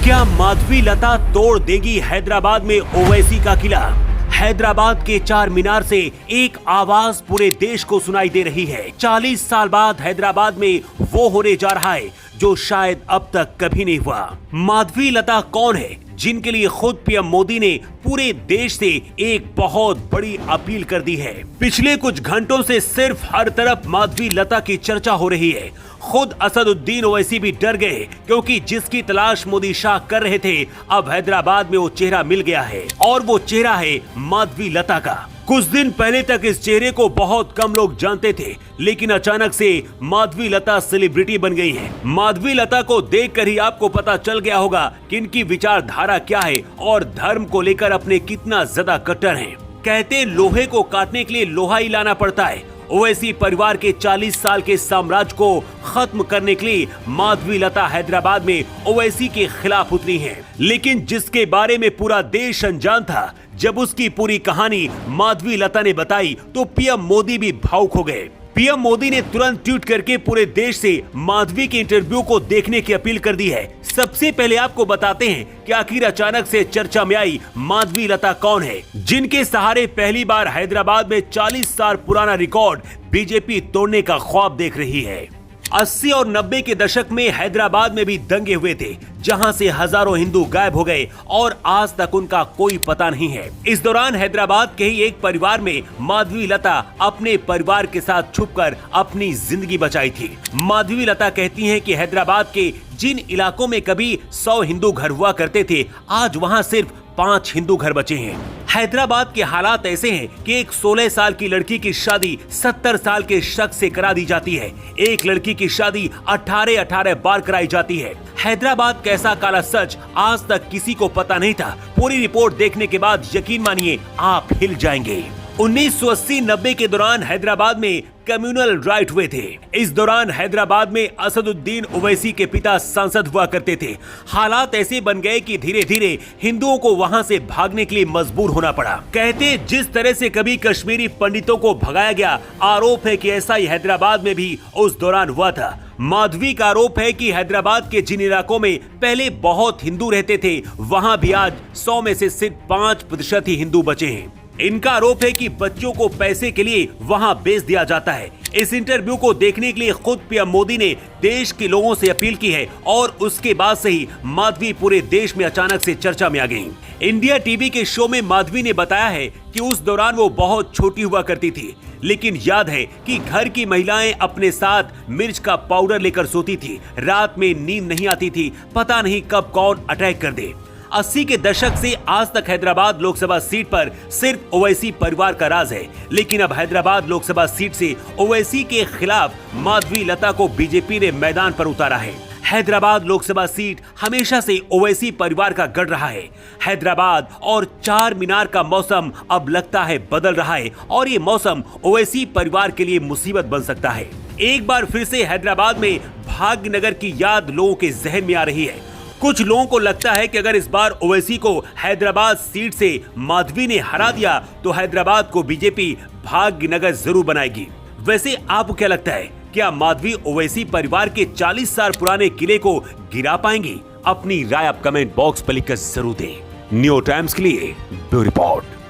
क्या माधवी लता तोड़ देगी हैदराबाद में ओवैसी का किला? हैदराबाद के चार मीनार से एक आवाज पूरे देश को सुनाई दे रही है। 40 साल बाद हैदराबाद में वो होने जा रहा है जो शायद अब तक कभी नहीं हुआ। माधवी लता कौन है जिनके लिए खुद पीएम मोदी ने पूरे देश से एक बहुत बड़ी अपील कर दी है? पिछले कुछ घंटों से सिर्फ हर तरफ माधवी लता की चर्चा हो रही है। खुद असदुद्दीन ओवैसी भी डर गए क्योंकि जिसकी तलाश मोदी शाह कर रहे थे अब हैदराबाद में वो चेहरा मिल गया है और वो चेहरा है माधवी लता का। कुछ दिन पहले तक इस चेहरे को बहुत कम लोग जानते थे, लेकिन अचानक से माधवी लता सेलिब्रिटी बन गई हैं। माधवी लता को देखकर ही आपको पता चल गया होगा कि इनकी विचारधारा क्या है और धर्म को लेकर अपने कितना ज्यादा कट्टर हैं। कहते लोहे को काटने के लिए लोहा ही लाना पड़ता है। ओवैसी परिवार के 40 साल के साम्राज्य को खत्म करने के लिए माधवी लता हैदराबाद में ओवैसी के खिलाफ उतरी हैं। लेकिन जिसके बारे में पूरा देश अनजान था, जब उसकी पूरी कहानी माधवी लता ने बताई तो पीएम मोदी भी भावुक हो गए। पीएम मोदी ने तुरंत ट्वीट करके पूरे देश से माधवी के इंटरव्यू को देखने की अपील कर दी है। सबसे पहले आपको बताते हैं कि आखिर अचानक से चर्चा में आई माधवी लता कौन है, जिनके सहारे पहली बार हैदराबाद में 40 साल पुराना रिकॉर्ड बीजेपी तोड़ने का ख्वाब देख रही है। 80 और 90 के दशक में हैदराबाद में भी दंगे हुए थे, जहां से हजारों हिंदू गायब हो गए और आज तक उनका कोई पता नहीं है। इस दौरान हैदराबाद के ही एक परिवार में माधवी लता अपने परिवार के साथ छुपकर अपनी जिंदगी बचाई थी। माधवी लता कहती हैं कि हैदराबाद के जिन इलाकों में कभी 100 हिंदू घर हुआ करते थे, आज वहां सिर्फ 5 हिंदू घर बचे हैं। हैदराबाद के हालात ऐसे हैं कि एक 16 साल की लड़की की शादी 70 साल के शख्स से करा दी जाती है। एक लड़की की शादी 18 बार कराई जाती है। हैदराबाद कैसा काला सच आज तक किसी को पता नहीं था। पूरी रिपोर्ट देखने के बाद यकीन मानिए आप हिल जाएंगे। 1980-90 के दौरान हैदराबाद में कम्युनल राइट हुए थे। इस दौरान हैदराबाद में असदुद्दीन ओवैसी के पिता सांसद हुआ करते थे। हालात ऐसे बन गए कि धीरे धीरे हिंदुओं को वहां से भागने के लिए मजबूर होना पड़ा। कहते जिस तरह से कभी कश्मीरी पंडितों को भगाया गया, आरोप है कि ऐसा ही हैदराबाद में भी उस दौरान हुआ था। माधवी का आरोप है कि हैदराबाद के जिन इलाकों में पहले बहुत हिंदू रहते थे, वहां भी आज 100 में से सिर्फ 5% ही हिंदू बचे हैं। इनका आरोप है कि बच्चों को पैसे के लिए वहां बेच दिया जाता है। इस इंटरव्यू को देखने के लिए खुद पीएम मोदी ने देश के लोगों से अपील की है और उसके बाद से ही माधवी पूरे देश में अचानक से चर्चा में आ गई। इंडिया टीवी के शो में माधवी ने बताया है कि उस दौरान वो बहुत छोटी हुआ करती थी, लेकिन याद है कि घर की महिलाएं अपने साथ मिर्च का पाउडर लेकर सोती थी। रात में नींद नहीं आती थी, पता नहीं कब कौन अटैक कर दे। 80 के दशक से आज तक हैदराबाद लोकसभा सीट पर सिर्फ ओवैसी परिवार का राज है, लेकिन अब हैदराबाद लोकसभा सीट से ओवैसी के खिलाफ माधवी लता को बीजेपी ने मैदान पर उतारा है। हैदराबाद लोकसभा सीट हमेशा से ओवैसी परिवार का गढ़ रहा है। हैदराबाद और चार मीनार का मौसम अब लगता है बदल रहा है और ये मौसम ओवैसी परिवार के लिए मुसीबत बन सकता है। एक बार फिर से हैदराबाद में भाग्यनगर की याद लोगों के जहन में आ रही है। कुछ लोगों को लगता है कि अगर इस बार ओवैसी को हैदराबाद सीट से माधवी ने हरा दिया तो हैदराबाद को बीजेपी भाग्यनगर जरूर बनाएगी। वैसे आपको क्या लगता है, क्या माधवी ओवैसी परिवार के 40 साल पुराने किले को गिरा पाएंगी? अपनी राय आप कमेंट बॉक्स पर लिखकर जरूर दें। न्यू टाइम्स के लिए ब्यूरो रिपोर्ट।